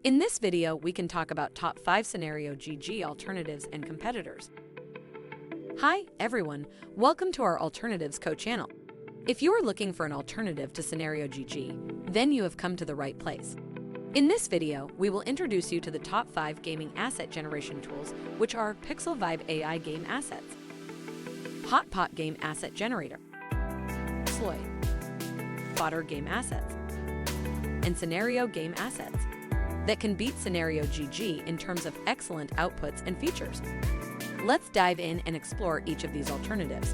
In this video, we can talk about top 5 Scenario GG alternatives and competitors. Hi, everyone. Welcome to our Alternatives channel. If you are looking for an alternative to Scenario GG, then you have come to the right place. In this video, we will introduce you to the top 5 gaming asset generation tools, which are PixelVibe.ai Game Assets, Hotpot Game Asset Generator, Sloyd, Fotor Game Assets, and Scenario Game Assets that can beat Scenario GG in terms of excellent outputs and features. Let's dive in and explore each of these alternatives.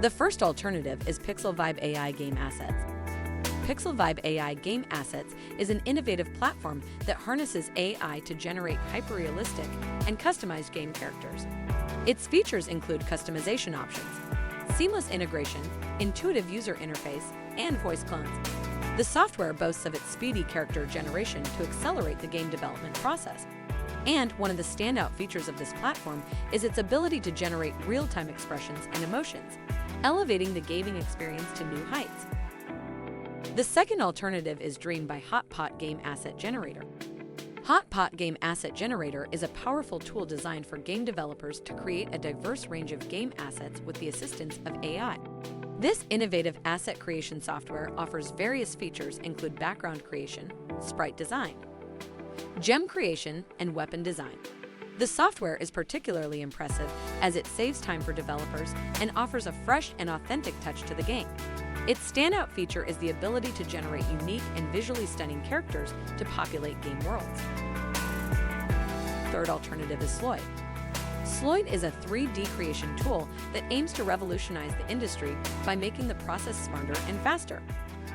The first alternative is PixelVibe.ai Game Assets. PixelVibe.ai Game Assets is an innovative platform that harnesses AI to generate hyper-realistic and customized game characters. Its features include customization options, seamless integration, intuitive user interface, and voice clones. The software boasts of its speedy character generation to accelerate the game development process. And one of the standout features of this platform is its ability to generate real-time expressions and emotions, elevating the gaming experience to new heights. The second alternative is Dream by Hotpot Game Asset Generator. Hotpot Game Asset Generator is a powerful tool designed for game developers to create a diverse range of game assets with the assistance of AI. This innovative asset creation software offers various features include background creation, sprite design, gem creation, and weapon design. The software is particularly impressive as it saves time for developers and offers a fresh and authentic touch to the game. Its standout feature is the ability to generate unique and visually stunning characters to populate game worlds. Third alternative is Sloyd. Sloyd is a 3D creation tool that aims to revolutionize the industry by making the process smarter and faster.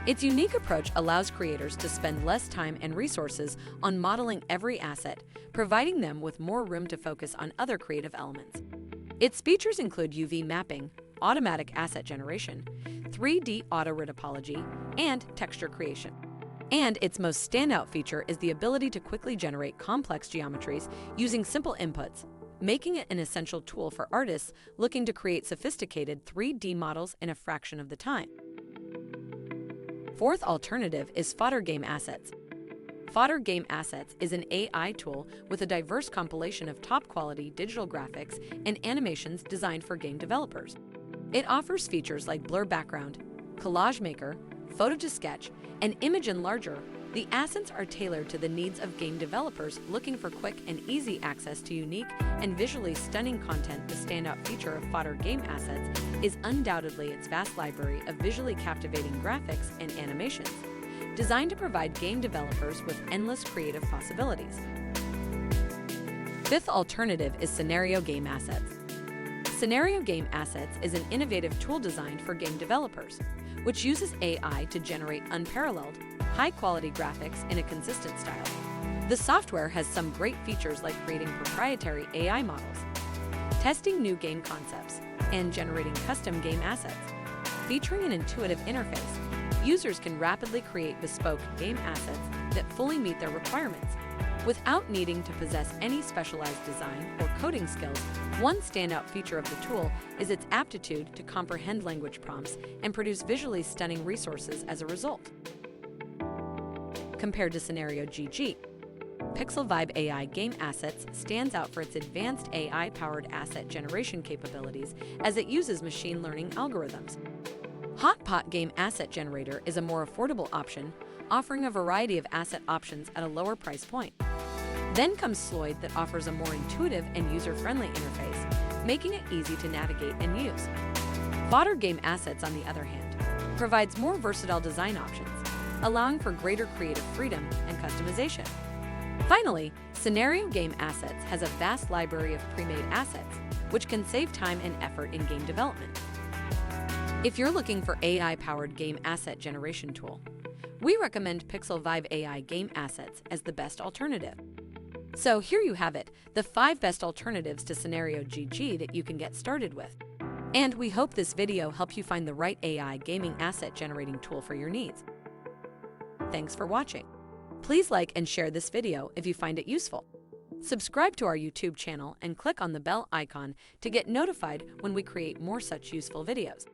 Its unique approach allows creators to spend less time and resources on modeling every asset, providing them with more room to focus on other creative elements. Its features include UV mapping, automatic asset generation, 3D auto-retopology, and texture creation. And its most standout feature is the ability to quickly generate complex geometries using simple inputs, making it an essential tool for artists looking to create sophisticated 3D models in a fraction of the time. Fourth alternative is Fotor Game Assets. Fotor Game Assets is an AI tool with a diverse compilation of top-quality digital graphics and animations designed for game developers. It offers features like blur background, collage maker, photo to sketch, and image enlarger. The assets are tailored to the needs of game developers looking for quick and easy access to unique and visually stunning content. The standout feature of Fotor Game Assets is undoubtedly its vast library of visually captivating graphics and animations, designed to provide game developers with endless creative possibilities. Fifth alternative is Scenario Game Assets. Scenario Game Assets is an innovative tool designed for game developers, which uses AI to generate unparalleled, high-quality graphics in a consistent style. The software has some great features like creating proprietary AI models, testing new game concepts, and generating custom game assets. Featuring an intuitive interface, users can rapidly create bespoke game assets that fully meet their requirements, without needing to possess any specialized design or coding skills. One standout feature of the tool is its aptitude to comprehend language prompts and produce visually stunning resources as a result. Compared to Scenario GG, PixelVibe.ai Game Assets stands out for its advanced AI-powered asset generation capabilities as it uses machine learning algorithms. Hotpot Game Asset Generator is a more affordable option, offering a variety of asset options at a lower price point. Then comes Sloyd, that offers a more intuitive and user-friendly interface, making it easy to navigate and use. Fotor Game Assets, on the other hand, provides more versatile design options, allowing for greater creative freedom and customization. Finally, Scenario Game Assets has a vast library of pre-made assets, which can save time and effort in game development. If you're looking for AI-powered game asset generation tool, we recommend PixelVibe.ai Game Assets as the best alternative. So here you have it, the 5 best alternatives to Scenario GG that you can get started with. And we hope this video helped you find the right AI gaming asset generating tool for your needs. Thanks for watching. Please like and share this video if you find it useful. Subscribe to our YouTube channel and click on the bell icon to get notified when we create more such useful videos.